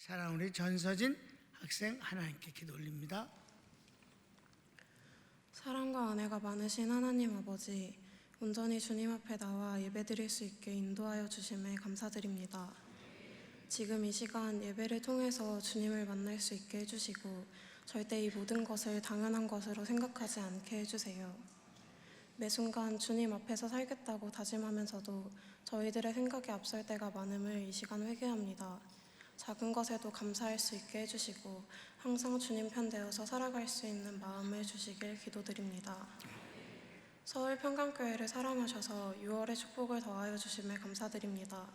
사랑하는 우리 전서진 학생 하나님께 기도 올립니다. 사랑과 은혜가 많으신 하나님 아버지, 온전히 주님 앞에 나와 예배드릴 수 있게 인도하여 주심에 감사드립니다. 지금 이 시간 예배를 통해서 주님을 만날 수 있게 해주시고 절대 이 모든 것을 당연한 것으로 생각하지 않게 해주세요. 매 순간 주님 앞에서 살겠다고 다짐하면서도 저희들의 생각에 앞설 때가 많음을 이 시간 회개합니다. 작은 것에도 감사할 수 있게 해주시고 항상 주님 편 되어서 살아갈 수 있는 마음을 주시길 기도드립니다. 서울 평강교회를 사랑하셔서 6월의 축복을 더하여 주심에 감사드립니다.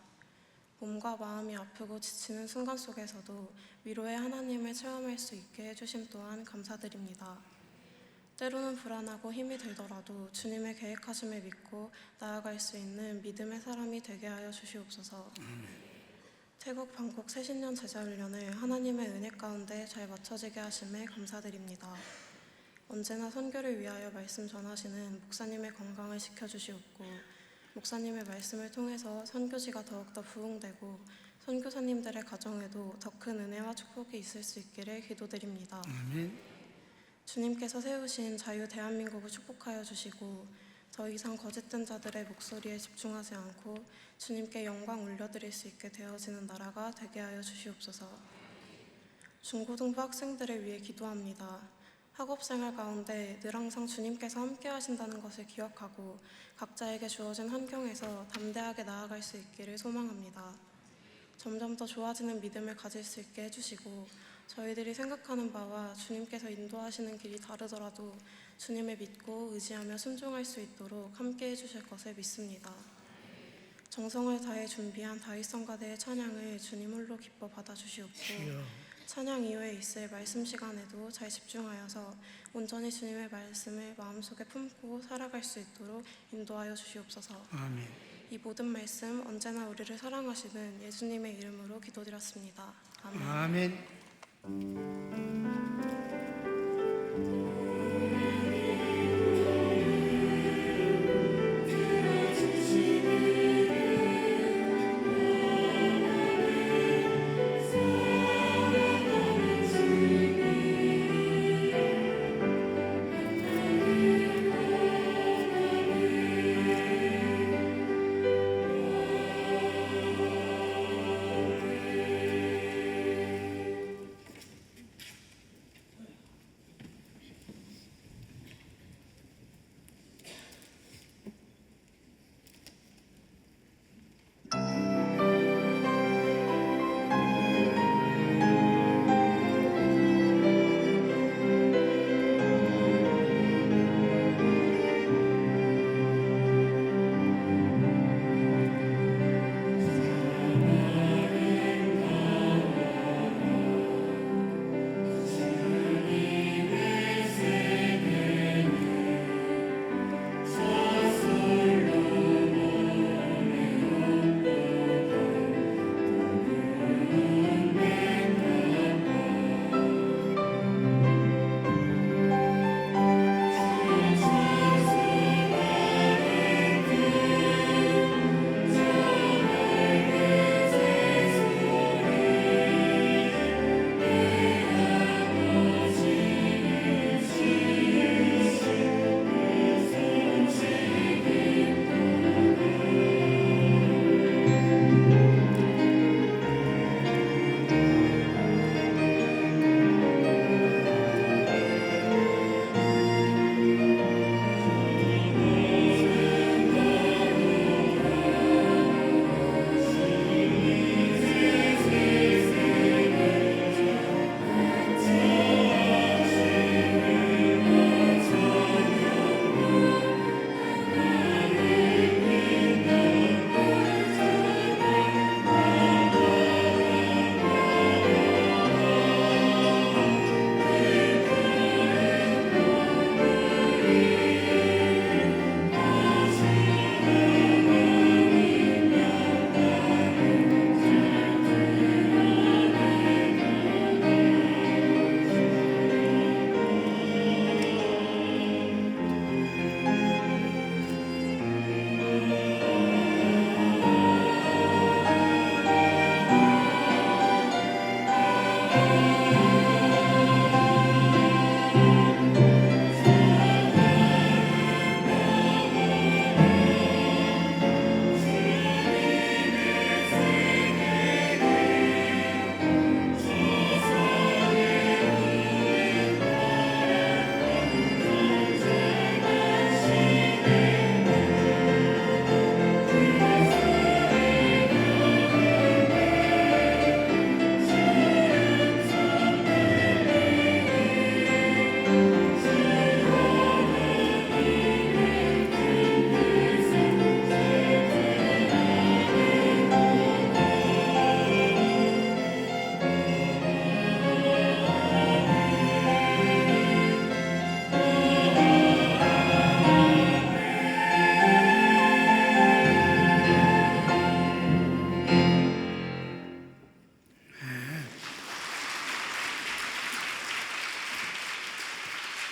몸과 마음이 아프고 지치는 순간 속에서도 위로의 하나님을 체험할 수 있게 해주심 또한 감사드립니다. 때로는 불안하고 힘이 들더라도 주님의 계획하심을 믿고 나아갈 수 있는 믿음의 사람이 되게 하여 주시옵소서. 태국 방콕 새신년 제자훈련을 하나님의 은혜 가운데 잘 마쳐지게 하심에 감사드립니다. 언제나 선교를 위하여 말씀 전하시는 목사님의 건강을 지켜주시옵고 목사님의 말씀을 통해서 선교지가 더욱더 부흥되고 선교사님들의 가정에도 더 큰 은혜와 축복이 있을 수 있기를 기도드립니다. 아멘. 주님께서 세우신 자유 대한민국을 축복하여 주시고 더 이상 거짓된 자들의 목소리에 집중하지 않고 주님께 영광 올려드릴 수 있게 되어지는 나라가 되게 하여 주시옵소서. 중고등부 학생들을 위해 기도합니다. 학업생활 가운데 늘 항상 주님께서 함께 하신다는 것을 기억하고 각자에게 주어진 환경에서 담대하게 나아갈 수 있기를 소망합니다. 점점 더 좋아지는 믿음을 가질 수 있게 해주시고 저희들이 생각하는 바와 주님께서 인도하시는 길이 다르더라도 주님을 믿고 의지하며 순종할 수 있도록 함께 해주실 것을 믿습니다. 정성을 다해 준비한 다윗성가대의 찬양을 주님 홀로 기뻐 받아주시옵고 찬양 이후에 있을 말씀 시간에도 잘 집중하여서 온전히 주님의 말씀을 마음속에 품고 살아갈 수 있도록 인도하여 주시옵소서. 아멘. 이 모든 말씀 언제나 우리를 사랑하시는 예수님의 이름으로 기도드렸습니다. 아멘. 아멘.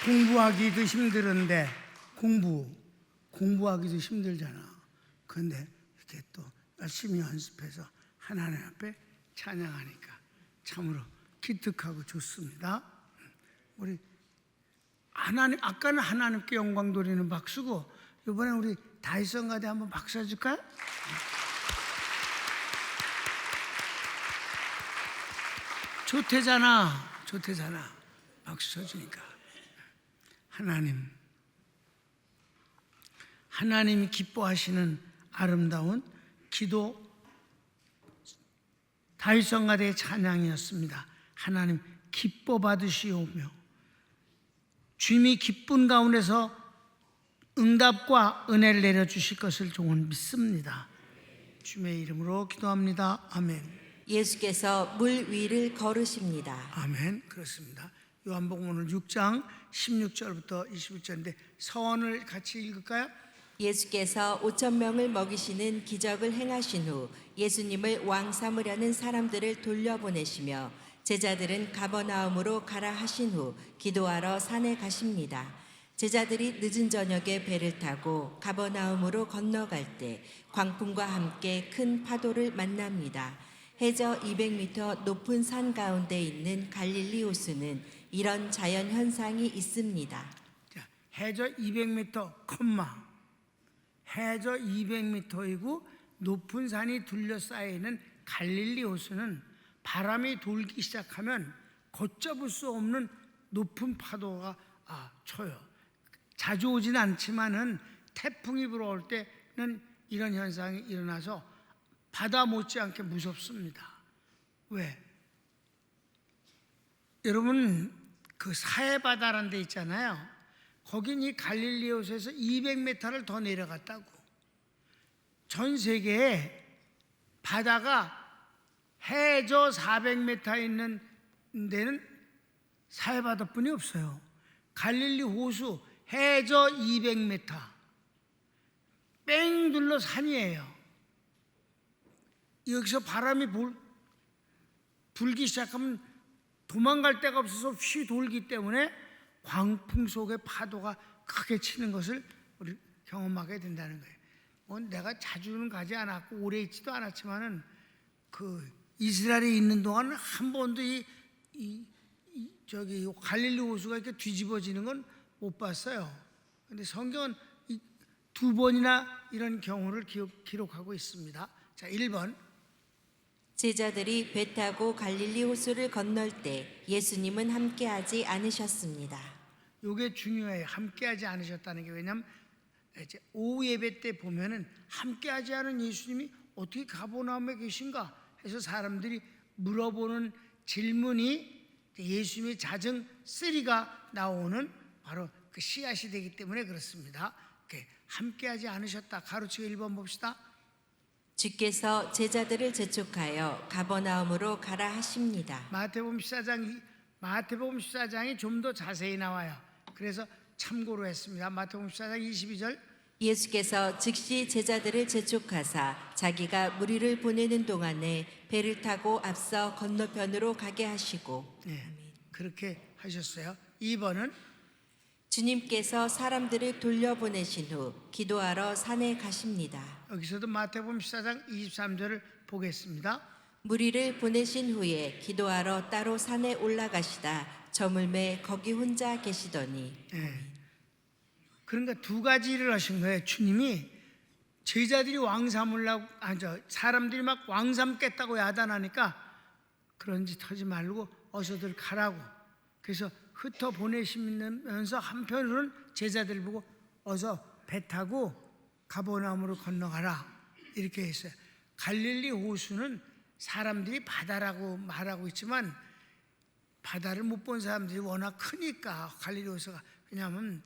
공부하기도 힘들은데 공부하기도 힘들잖아. 그런데 이렇게 또 열심히 연습해서 하나님 앞에 찬양하니까 참으로 기특하고 좋습니다. 우리 하나님, 아까는 하나님께 영광 돌리는 박수고 이번에 우리 다이성가대 한번 박수 해줄까요? 좋대잖아. 박수 쳐주니까. 하나님이 기뻐하시는 아름다운 기도 다윗성가대의 찬양이었습니다. 하나님 기뻐 받으시오며 주님이 기쁜 가운데서 응답과 은혜를 내려주실 것을 종은 믿습니다. 주님의 이름으로 기도합니다. 아멘. 예수께서 물 위를 걸으십니다. 아멘. 그렇습니다. 요한복음 오늘 6장 16절부터 21절인데 서원을 같이 읽을까요? 예수께서 5,000명을 먹이시는 기적을 행하신 후 예수님을 왕 삼으려는 사람들을 돌려보내시며 제자들은 가버나움으로 가라 하신 후 기도하러 산에 가십니다. 제자들이 늦은 저녁에 배를 타고 가버나움으로 건너갈 때 광풍과 함께 큰 파도를 만납니다. 해저 200m 높은 산 가운데 있는 갈릴리 호수는 이런 자연 현상이 있습니다. 자, 해저 200m, 해저 200m이고 높은 산이 둘러싸여 있는 갈릴리 호수는 바람이 돌기 시작하면 걷잡을 수 없는 높은 파도가 쳐요. 자주 오진 않지만은 태풍이 불어올 때는 이런 현상이 일어나서 바다 못지않게 무섭습니다. 왜? 여러분 그 사해바다라는 데 있잖아요. 거긴 이 갈릴리 호수에서 200m를 더 내려갔다고. 전 세계에 바다가 해저 400m 있는 데는 사해바다뿐이 없어요. 갈릴리 호수 해저 200m 뺑 둘러 산이에요. 여기서 바람이 불기 시작하면 도망갈 데가 없어서 휘 돌기 때문에 광풍 속에 파도가 크게 치는 것을 우리 경험하게 된다는 거예요. 뭐 내가 자주는 가지 않았고 오래 있지도 않았지만은 그 이스라엘에 있는 동안 한 번도 저기 갈릴리 호수가 이렇게 뒤집어지는 건 못 봤어요. 근데 성경은 두 번이나 이런 경우를 기록하고 있습니다. 자, 1번. 제자들이 배 타고 갈릴리 호수를 건널 때 예수님은 함께하지 않으셨습니다. 이게 중요해요. 함께하지 않으셨다는 게. 왜냐하면 이제 오후 예배 때 보면은 함께하지 않은 예수님이 어떻게 가버나움에 계신가 해서 사람들이 물어보는 질문이 예수님의 자정 3가 나오는 바로 그 씨앗이 되기 때문에 그렇습니다. 함께하지 않으셨다. 가로치고 1번 봅시다. 주께서 제자들을 재촉하여 가버나움으로 가라 하십니다. 마태복음 14장이 좀 더 자세히 나와요. 그래서 참고로 했습니다. 마태복음 14장 22절. 예수께서 즉시 제자들을 재촉하사 자기가 무리를 보내는 동안에 배를 타고 앞서 건너편으로 가게 하시고. 네, 그렇게 하셨어요. 2번은 주님께서 사람들을 돌려보내신 후 기도하러 산에 가십니다. 여기서도 마태복음 14장 23절을 보겠습니다. 무리를 보내신 후에 기도하러 따로 산에 올라가시다 저물매 거기 혼자 계시더니 그러니까 두 가지 일을 하신 거예요. 주님이 제자들이 왕 삼으려고 사람들이 막 왕 삼겠다고 야단하니까 그런 짓 하지 말고 어서들 가라고. 그래서 흩어 보내시면서 한편으로는 제자들 보고 어서 배 타고 가버나움으로 건너가라 이렇게 했어요. 갈릴리 호수는 사람들이 바다라고 말하고 있지만 바다를 못 본 사람들이 워낙 크니까 갈릴리 호수가, 왜냐하면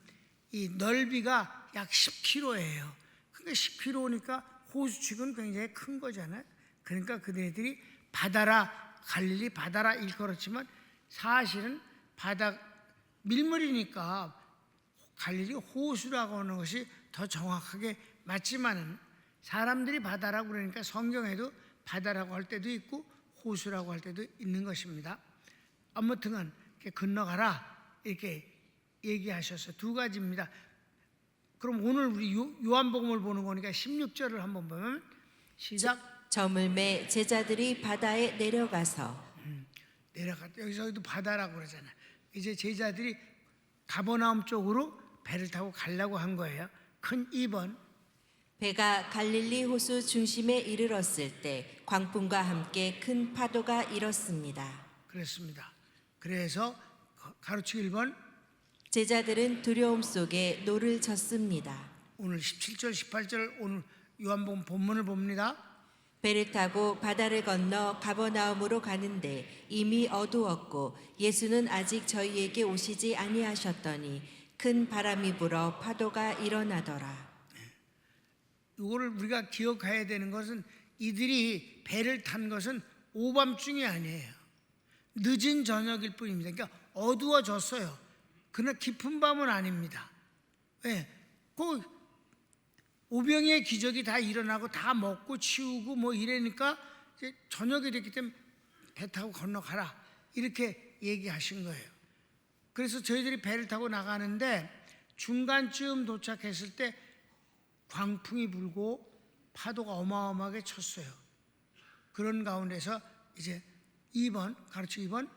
이 넓이가 약 10km예요. 그러니까 10km니까 호수 측은 굉장히 큰 거잖아요. 그러니까 그들이 바다라, 갈릴리 바다라 일컬었지만 사실은 바다 밀물이니까 갈릴리 호수라고 하는 것이 더 정확하게 맞지만은 사람들이 바다라고 그러니까 성경에도 바다라고 할 때도 있고 호수라고 할 때도 있는 것입니다. 아무튼 이렇게 건너가라 이렇게 얘기하셔서 두 가지입니다. 그럼 오늘 우리 요한복음을 보는 거니까 16절을 한번 보면 시작. 저물매 제자들이 바다에 내려가서 내려갔다. 여기서도 바다라고 그러잖아. 이제 제자들이 가버나움 쪽으로 배를 타고 가려고 한 거예요. 큰 2번. 배가 갈릴리 호수 중심에 이르렀을 때 광풍과 함께 큰 파도가 일었습니다. 그렇습니다. 그래서 가로치기 1번. 제자들은 두려움 속에 노를 젓습니다. 오늘 17절 18절 오늘 요한복음 본문을 봅니다. 배를 타고 바다를 건너 가버나움으로 가는데 이미 어두웠고 예수는 아직 저희에게 오시지 아니하셨더니 큰 바람이 불어 파도가 일어나더라. 이거를 우리가 기억해야 되는 것은 이들이 배를 탄 것은 오밤중이 아니에요. 늦은 저녁일 뿐입니다. 그러니까 어두워졌어요. 그러나 깊은 밤은 아닙니다. 왜? 그 오병이의 기적이 다 일어나고 다 먹고 치우고 뭐 이래니까 이제 저녁이 됐기 때문에 배 타고 건너가라 이렇게 얘기하신 거예요. 그래서 저희들이 배를 타고 나가는데 중간쯤 도착했을 때 광풍이 불고 파도가 어마어마하게 쳤어요. 그런 가운데서 이제 2번 가르치기 2번.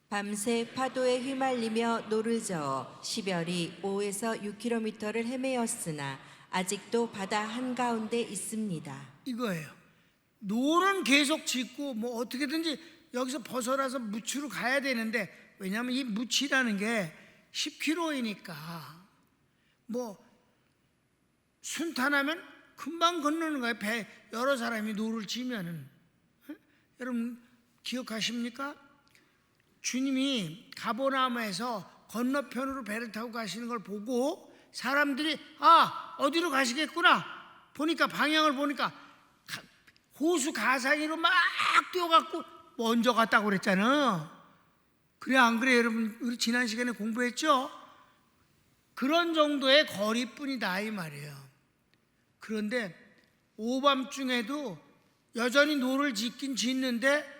밤새 파도에 휘말리며 노를 저어 10여리 5에서 6km를 헤매었으나 아직도 바다 한가운데 있습니다. 이거예요. 노는 계속 짓고 뭐 어떻게든지 여기서 벗어나서 무치로 가야 되는데, 왜냐하면 이 무치라는 게 10km이니까 뭐 순탄하면 금방 건너는 거예요. 배 여러 사람이 노를 지면은. 여러분 기억하십니까? 주님이 가버나움에서 건너편으로 배를 타고 가시는 걸 보고 사람들이 어디로 가시겠구나 보니까 방향을 보니까 호수 가상으로 막 뛰어갖고 먼저 갔다고 그랬잖아요. 그래 안 그래 여러분? 우리 지난 시간에 공부했죠? 그런 정도의 거리뿐이다 이 말이에요. 그런데 오밤중에도 여전히 노를 짓긴 짓는데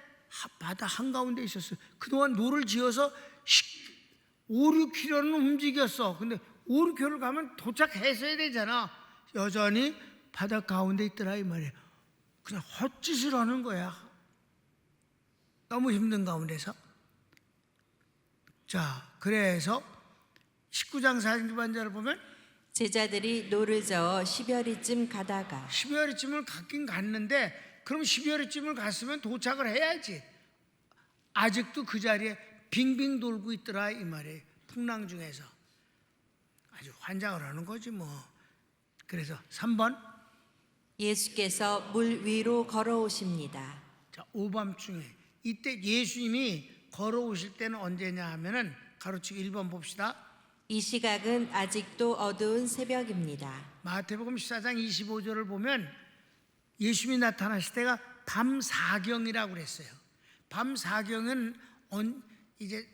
바다 한가운데 있었어요. 그동안 노를 지어서 5, 6km는 움직였어. 근데 5, 6km를 가면 도착했어야 되잖아. 여전히 바다 가운데 있더라 이 말이에요. 그냥 헛짓을 하는 거야. 너무 힘든 가운데서. 자, 그래서 19장 40반절을 보면 제자들이 노를 저어 10여리쯤 가다가 10여리쯤을 갔긴 갔는데 그럼 10여리쯤을 갔으면 도착을 해야지. 아직도 그 자리에 빙빙 돌고 있더라 이 말이에요. 풍랑 중에서 아주 환장을 하는 거지 뭐. 그래서 3번. 예수께서 물 위로 걸어오십니다. 자, 오밤중에 이때 예수님이 걸어오실 때는 언제냐 하면은 가로치기 1번 봅시다. 이 시각은 아직도 어두운 새벽입니다. 마태복음 14장 25절을 보면 예수님이 나타나실 때가 밤 사경이라고 그랬어요. 밤 사경은 이제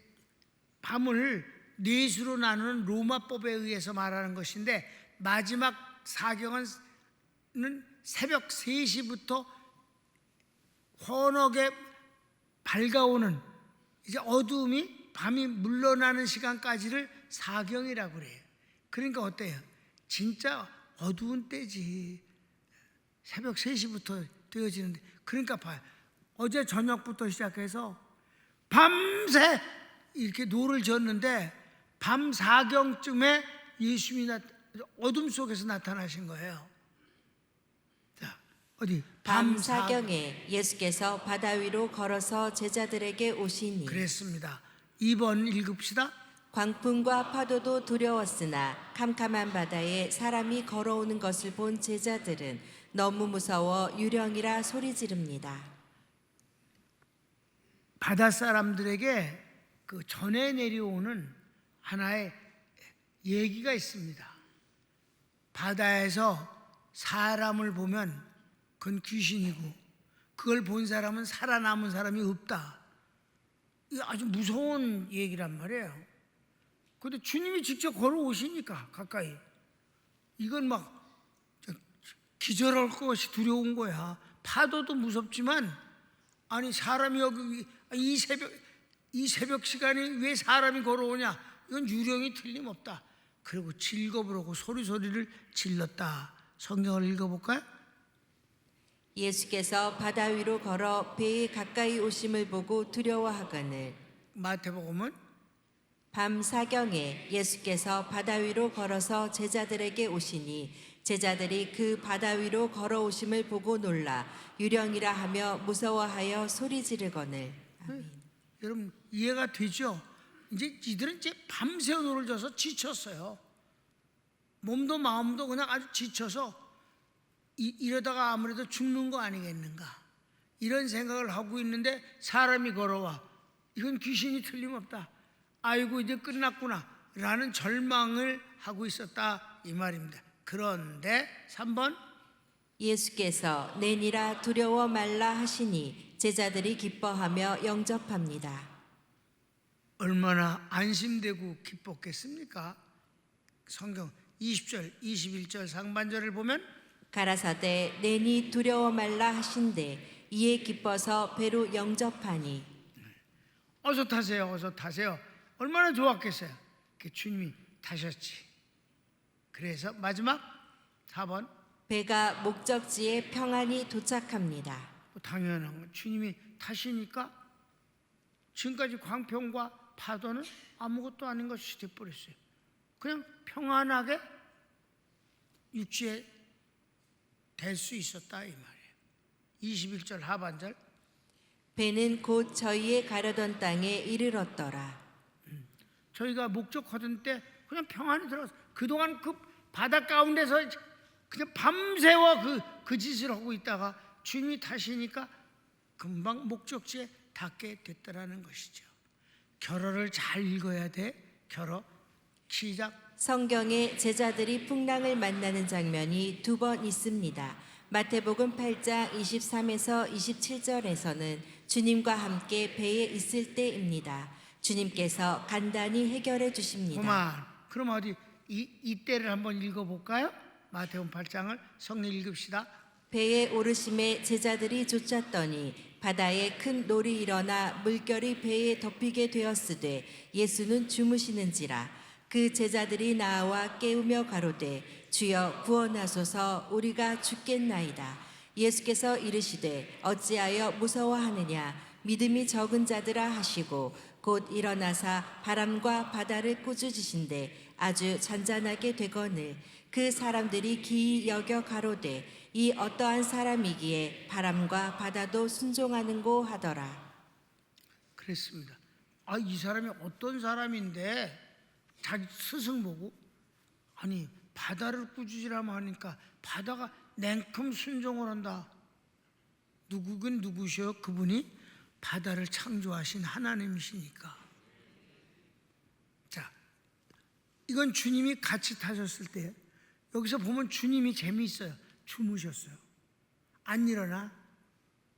밤을 넷으로 나누는 로마법에 의해서 말하는 것인데 마지막 사경은 새벽 3시부터 환하게 밝아오는 이제 어두움이 밤이 물러나는 시간까지를 사경이라고 그래요. 그러니까 어때요? 진짜 어두운 때지. 새벽 3시부터 되어지는데 그러니까 봐요. 어제 저녁부터 시작해서 밤새 이렇게 노를 졌는데 밤 4경쯤에 예수님이 어둠 속에서 나타나신 거예요. 자, 어디? 밤 사경에 예수께서 바다 위로 걸어서 제자들에게 오시니 그랬습니다. 2번 읽읍시다. 광풍과 파도도 두려웠으나 캄캄한 바다에 사람이 걸어오는 것을 본 제자들은 너무 무서워 유령이라 소리 지릅니다. 바다 사람들에게 그 전해 내려오는 하나의 얘기가 있습니다. 바다에서 사람을 보면 그건 귀신이고 그걸 본 사람은 살아남은 사람이 없다. 이거 아주 무서운 얘기란 말이에요. 그런데 주님이 직접 걸어오시니까 가까이 이건 막 기절할 것이 두려운 거야. 파도도 무섭지만 아니 사람이 여기 이 새벽 시간에 왜 사람이 걸어오냐? 이건 유령이 틀림없다. 그리고 질겁으로 소리를 질렀다. 성경을 읽어볼까요? 예수께서 바다 위로 걸어 배에 가까이 오심을 보고 두려워하거늘 마태복음은 밤 사경에 예수께서 바다 위로 걸어서 제자들에게 오시니 제자들이 그 바다 위로 걸어오심을 보고 놀라 유령이라 하며 무서워하여 소리 지르거늘. 아멘. 여러분 이해가 되죠? 이들은 이제 밤새 노를 져서 지쳤어요. 몸도 마음도 그냥 아주 지쳐서 이러다가 아무래도 죽는 거 아니겠는가 이런 생각을 하고 있는데 사람이 걸어와. 이건 귀신이 틀림없다. 아이고 이제 끝났구나 라는 절망을 하고 있었다 이 말입니다. 그런데 3번 예수께서 내니라 두려워 말라 하시니 제자들이 기뻐하며 영접합니다. 얼마나 안심되고 기뻤겠습니까? 성경 20절 21절 상반절을 보면 가라사대 내니 두려워 말라 하신대 이에 기뻐서 배로 영접하니 어서 타세요 어서 타세요. 얼마나 좋았겠어요. 주님이 타셨지. 그래서 마지막 4번 배가 목적지에 평안히 도착합니다. 당연한 거. 주님이 타시니까 지금까지 광풍과 파도는 아무것도 아닌 것이 돼버렸어요. 그냥 평안하게 육지에 될 수 있었다 이 말이에요. 21절 하반절 배는 곧 저희의 가려던 땅에 이르렀더라. 저희가 목적하던 때 그냥 평안히 들어가서 그동안 그 바다 가운데서 그냥 밤새워 그 짓을 하고 있다가 주님이 타시니까 금방 목적지에 닿게 됐다라는 것이죠. 결어를 잘 읽어야 돼. 결어 시작. 성경에 제자들이 풍랑을 만나는 장면이 2번 있습니다. 마태복음 8장 23에서 27절에서는 주님과 함께 배에 있을 때입니다. 주님께서 간단히 해결해 주십니다. 그만. 그럼 어디 이때를 한번 읽어볼까요? 마태복음 8장을 성령 읽읍시다. 배에 오르심에 제자들이 쫓았더니 바다에 큰 놀이 일어나 물결이 배에 덮이게 되었으되 예수는 주무시는지라. 그 제자들이 나와 깨우며 가로되 주여 구원하소서 우리가 죽겠나이다. 예수께서 이르시되 어찌하여 무서워하느냐 믿음이 적은 자들아 하시고 곧 일어나사 바람과 바다를 꾸짖으신데 아주 잔잔하게 되거늘 그 사람들이 기이 여겨 가로되 이 어떠한 사람이기에 바람과 바다도 순종하는고 하더라. 그랬습니다. 이 사람이 어떤 사람인데 자기 스승 보고 아니 바다를 꾸짖으라고 하니까 바다가 냉큼 순종을 한다. 누구긴 누구셔? 그분이 바다를 창조하신 하나님이시니까. 자, 이건 주님이 같이 타셨을 때 여기서 보면 주님이 재미있어요. 주무셨어요. 안 일어나?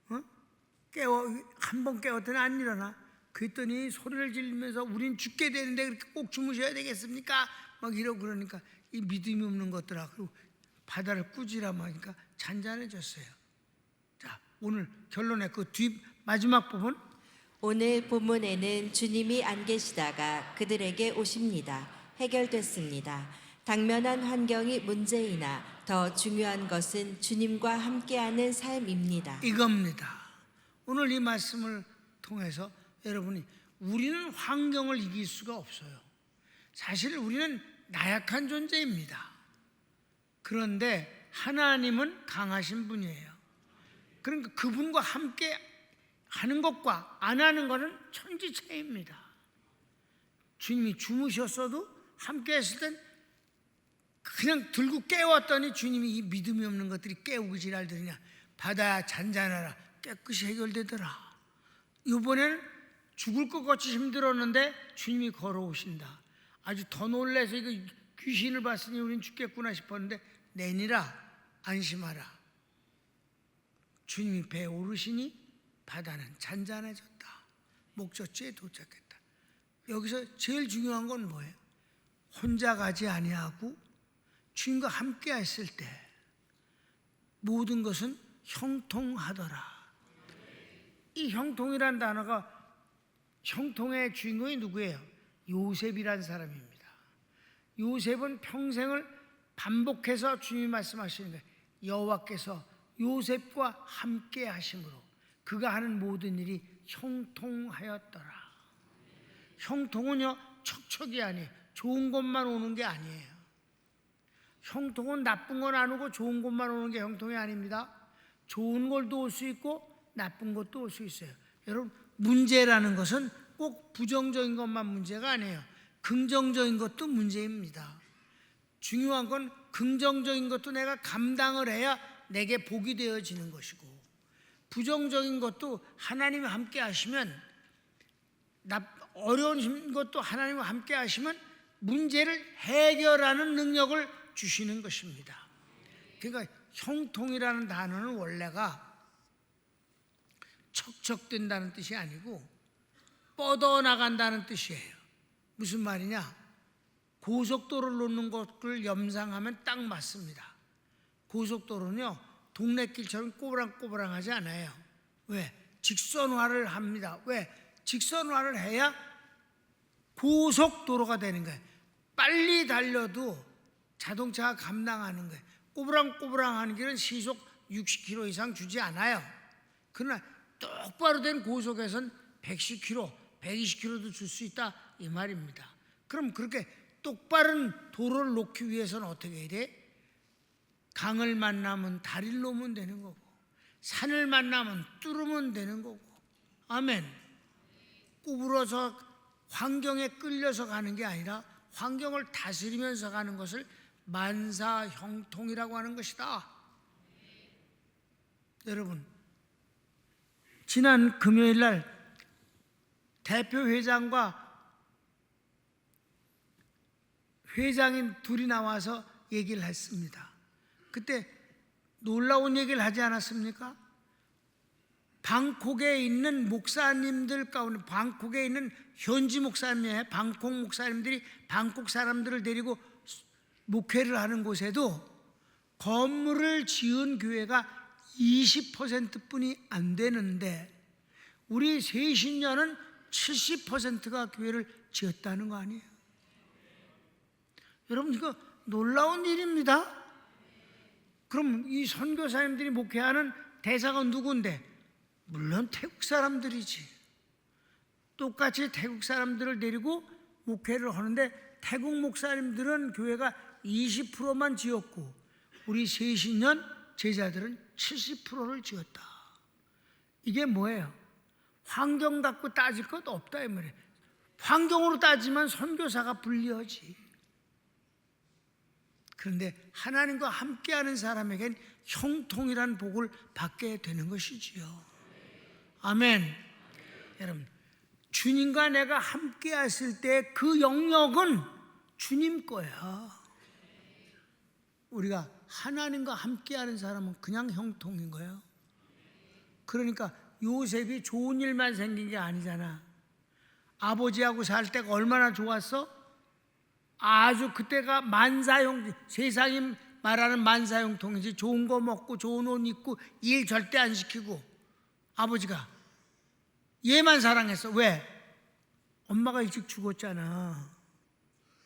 한 번 깨웠더니 안 일어나. 그랬더니 소리를 지르면서 우린 죽게 되는데 그렇게 꼭 주무셔야 되겠습니까? 막 이러고 그러니까 이 믿음이 없는 것들아. 그리고 바다를 꾸짖으라고 하니까 잔잔해졌어요. 자, 오늘 결론의 그 뒤 마지막 부분. 오늘 본문에는 주님이 안 계시다가 그들에게 오십니다. 해결됐습니다. 당면한 환경이 문제이나 더 중요한 것은 주님과 함께하는 삶입니다. 이겁니다. 오늘 이 말씀을 통해서 여러분이 우리는 환경을 이길 수가 없어요. 사실 우리는 나약한 존재입니다. 그런데 하나님은 강하신 분이에요. 그러니까 그분과 함께 하는 것과 안 하는 것은 천지차이입니다. 주님이 주무셨어도 함께 했을 땐 그냥 들고 깨웠더니 주님이 이 믿음이 없는 것들이 깨우고 지랄들이냐, 받아야 잔잔하라, 깨끗이 해결되더라. 이번에는 죽을 것 같이 힘들었는데 주님이 걸어오신다. 아주 더 놀라서 이거 귀신을 봤으니 우린 죽겠구나 싶었는데 내니라, 안심하라. 주님이 배에 오르시니 바다는 잔잔해졌다. 목적지에 도착했다. 여기서 제일 중요한 건 뭐예요? 혼자 가지 아니하고 주님과 함께 했을 때 모든 것은 형통하더라. 이 형통이란 단어가, 형통의 주인공이 누구예요? 요셉이란 사람입니다. 요셉은 평생을 반복해서 주님이 말씀하시는 거예요. 여호와께서 요셉과 함께 하심으로 그가 하는 모든 일이 형통하였더라. 형통은요, 척척이 아니에요. 좋은 것만 오는 게 아니에요. 형통은 나쁜 건 안 오고 좋은 것만 오는 게 형통이 아닙니다. 좋은 걸도 올 수 있고 나쁜 것도 올 수 있어요. 여러분, 문제라는 것은 꼭 부정적인 것만 문제가 아니에요. 긍정적인 것도 문제입니다. 중요한 건 긍정적인 것도 내가 감당을 해야 내게 복이 되어지는 것이고, 부정적인 것도 하나님이 함께 하시면, 어려운 것도 하나님과 함께 하시면 문제를 해결하는 능력을 주시는 것입니다. 그러니까 형통이라는 단어는 원래가 척척된다는 뜻이 아니고 뻗어나간다는 뜻이에요. 무슨 말이냐? 고속도로를 놓는 것을 염상하면 딱 맞습니다. 고속도로는요, 동네 길처럼 꼬부랑꼬부랑하지 않아요. 왜? 직선화를 합니다. 왜? 직선화를 해야 고속도로가 되는 거예요. 빨리 달려도 자동차가 감당하는 거예요. 꼬부랑꼬부랑하는 길은 시속 60km 이상 주지 않아요. 그러나 똑바로 된 고속에선 110km, 120km도 줄 수 있다, 이 말입니다. 그럼 그렇게 똑바른 도로를 놓기 위해서는 어떻게 해야 돼? 강을 만나면 다리를 놓으면 되는 거고, 산을 만나면 뚫으면 되는 거고. 아멘. 구부러서 환경에 끌려서 가는 게 아니라 환경을 다스리면서 가는 것을 만사형통이라고 하는 것이다. 여러분, 지난 금요일 날 대표회장과 회장인 둘이 나와서 얘기를 했습니다. 그때 놀라운 얘기를 하지 않았습니까? 방콕에 있는 목사님들 가운데, 방콕에 있는 현지 목사님이에요. 방콕 목사님들이 방콕 사람들을 데리고 목회를 하는 곳에도 건물을 지은 교회가 20%뿐이 안 되는데 우리 새신년은 70%가 교회를 지었다는 거 아니에요? 여러분, 이거 놀라운 일입니다. 그럼 이 선교사님들이 목회하는 대사가 누군데? 물론 태국 사람들이지. 똑같이 태국 사람들을 데리고 목회를 하는데 태국 목사님들은 교회가 20%만 지었고 우리 새신년 제자들은 70%를 지었다. 이게 뭐예요? 환경 갖고 따질 것 없다 이 말이에요. 환경으로 따지면 선교사가 불리하지. 그런데 하나님과 함께하는 사람에겐 형통이란 복을 받게 되는 것이지요. 아멘. 여러분, 주님과 내가 함께 했을 때 그 영역은 주님 거야. 우리가 하나님과 함께하는 사람은 그냥 형통인 거예요. 그러니까 요셉이 좋은 일만 생긴 게 아니잖아. 아버지하고 살 때가 얼마나 좋았어? 아주 그때가 만사형, 세상이 말하는 만사형통이지. 좋은 거 먹고 좋은 옷 입고 일 절대 안 시키고. 아버지가 얘만 사랑했어. 왜? 엄마가 일찍 죽었잖아.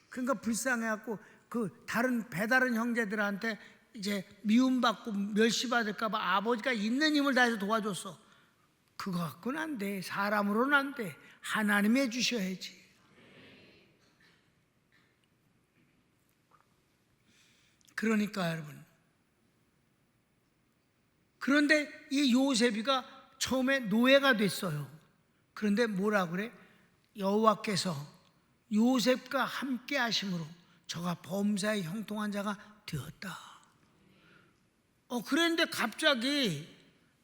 그러니까 불쌍해갖고 그 배다른 형제들한테 이제 미움받고 멸시받을까봐 아버지가 있는 힘을 다해서 도와줬어. 그거 갖고는 안 돼. 사람으로는 안 돼. 하나님이 해주셔야지. 그러니까 여러분, 그런데 이 요셉이가 처음에 노예가 됐어요. 그런데 뭐라 그래? 여호와께서 요셉과 함께 하심으로 저가 범사에 형통한 자가 되었다. 그런데 갑자기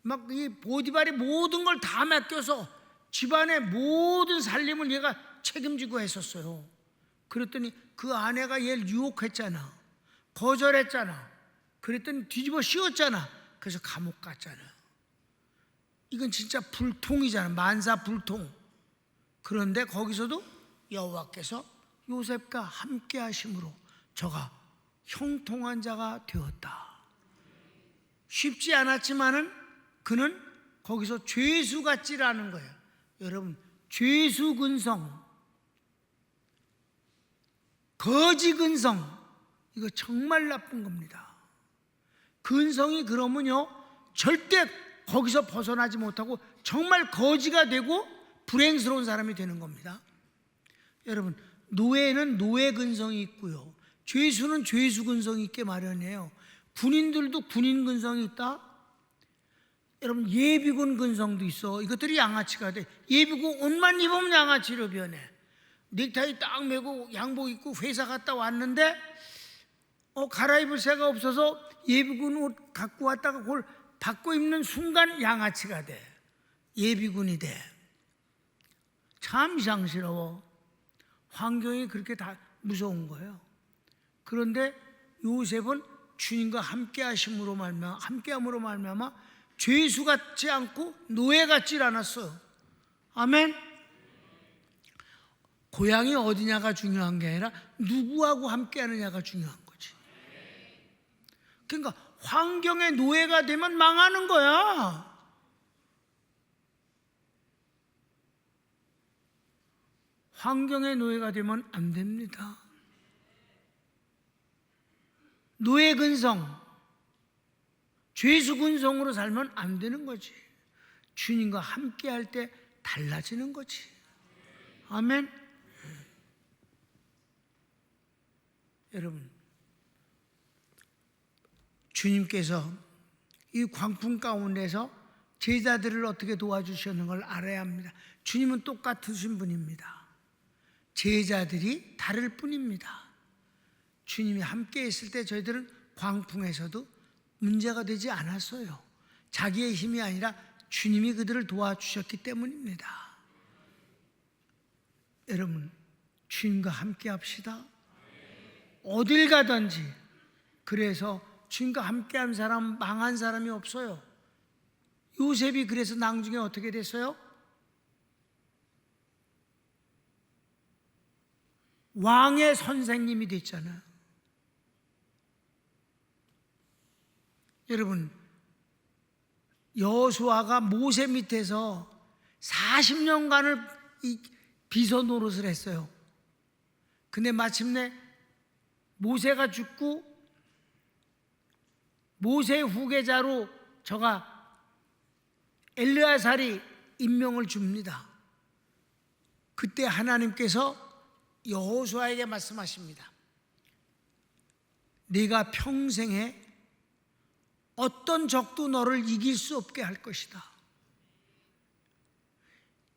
막 이 보디발이 모든 걸 다 맡겨서 집안의 모든 살림을 얘가 책임지고 했었어요. 그랬더니 그 아내가 얘를 유혹했잖아. 거절했잖아. 그랬더니 뒤집어 씌웠잖아. 그래서 감옥 갔잖아. 이건 진짜 불통이잖아. 만사불통. 그런데 거기서도 여호와께서 요셉과 함께 하심으로 저가 형통한 자가 되었다. 쉽지 않았지만은 그는 거기서 죄수같지라는 거예요. 여러분, 죄수근성, 거지근성, 이거 정말 나쁜 겁니다. 근성이 그러면요 절대 거기서 벗어나지 못하고 정말 거지가 되고 불행스러운 사람이 되는 겁니다. 여러분, 노예는 노예 근성이 있고요, 죄수는 죄수 근성이 있게 마련이에요. 군인들도 군인 근성이 있다. 여러분, 예비군 근성도 있어. 이것들이 양아치가 돼. 예비군 옷만 입으면 양아치로 변해. 넥타이 딱 매고 양복 입고 회사 갔다 왔는데 갈아입을 새가 없어서 예비군 옷 갖고 왔다가 그걸 바꿔 입는 순간 양아치가 돼. 예비군이 돼. 참 이상스러워. 환경이 그렇게 다 무서운 거예요. 그런데 요셉은 주님과 함께 하심으로 말미암아 죄수 같지 않고 노예 같지 않았어요. 아멘. 고향이 어디냐가 중요한 게 아니라 누구하고 함께 하느냐가 중요한 거지. 그러니까 환경의 노예가 되면 망하는 거야. 환경의 노예가 되면 안 됩니다. 노예 근성, 죄수 근성으로 살면 안 되는 거지. 주님과 함께 할 때 달라지는 거지. 아멘. 여러분, 주님께서 이 광풍 가운데서 제자들을 어떻게 도와주시는 걸 알아야 합니다. 주님은 똑같으신 분입니다. 제자들이 다를 뿐입니다. 주님이 함께 있을 때 저희들은 광풍에서도 문제가 되지 않았어요. 자기의 힘이 아니라 주님이 그들을 도와주셨기 때문입니다. 여러분, 주님과 함께 합시다. 어딜 가든지. 그래서 주님과 함께한 사람, 망한 사람이 없어요. 요셉이 그래서 나중에 어떻게 됐어요? 왕의 선생님이 됐잖아요. 여러분, 여호수아가 모세 밑에서 40년간을 비서 노릇을 했어요. 근데 마침내 모세가 죽고 모세의 후계자로 저가 엘르아살이 임명을 줍니다. 그때 하나님께서 여호수아에게 말씀하십니다. 네가 평생에 어떤 적도 너를 이길 수 없게 할 것이다.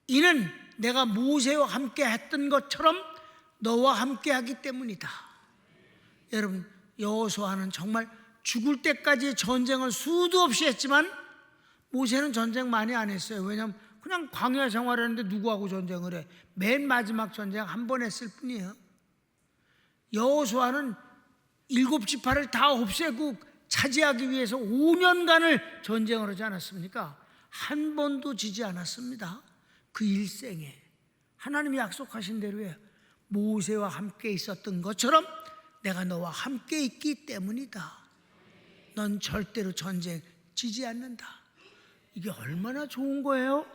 이는 내가 모세와 함께 했던 것처럼 너와 함께 하기 때문이다. 여러분, 여호수아는 정말 죽을 때까지 전쟁을 수도 없이 했지만 모세는 전쟁 많이 안 했어요. 왜냐하면 그냥 광야 생활했는데 누구하고 전쟁을 해. 맨 마지막 전쟁 한 번 했을 뿐이에요. 여호수아는 7지파를 다 없애고 차지하기 위해서 5년간을 전쟁을 하지 않았습니까? 한 번도 지지 않았습니다. 그 일생에 하나님이 약속하신 대로에 모세와 함께 있었던 것처럼 내가 너와 함께 있기 때문이다. 넌 절대로 전쟁 지지 않는다. 이게 얼마나 좋은 거예요?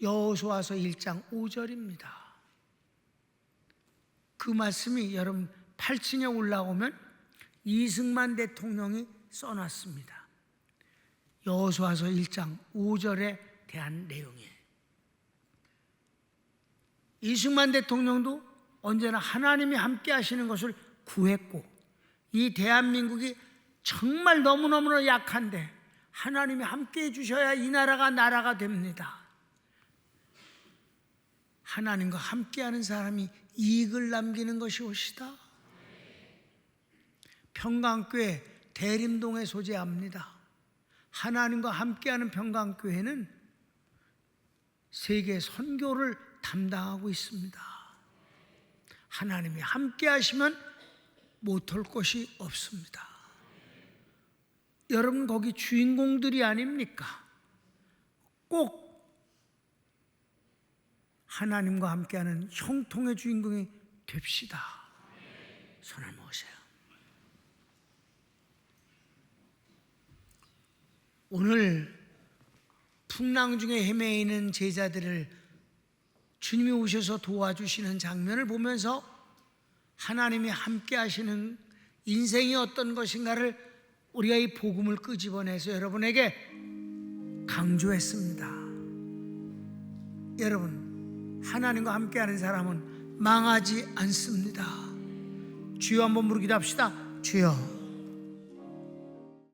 여호수아서 1장 5절입니다. 그 말씀이 여러분 8층에 올라오면 이승만 대통령이 써놨습니다. 여호수아서 1장 5절에 대한 내용이에요. 이승만 대통령도 언제나 하나님이 함께 하시는 것을 구했고, 이 대한민국이 정말 너무너무 약한데 하나님이 함께 해주셔야 이 나라가 됩니다. 하나님과 함께하는 사람이 이익을 남기는 것이 옳시다. 평강교회 대림동에 소재합니다. 하나님과 함께하는 평강교회는 세계 선교를 담당하고 있습니다. 하나님이 함께하시면 못할 것이 없습니다. 여러분 거기 주인공들이 아닙니까? 꼭 하나님과 함께하는 형통의 주인공이 됩시다. 손을 모으세요. 오늘 풍랑 중에 헤매 있는 제자들을 주님이 오셔서 도와주시는 장면을 보면서 하나님이 함께 하시는 인생이 어떤 것인가를 우리가 이 복음을 끄집어내서 여러분에게 강조했습니다. 여러분, 하나님과 함께하는 사람은 망하지 않습니다. 주여 한번 부르기도 합시다. 주여.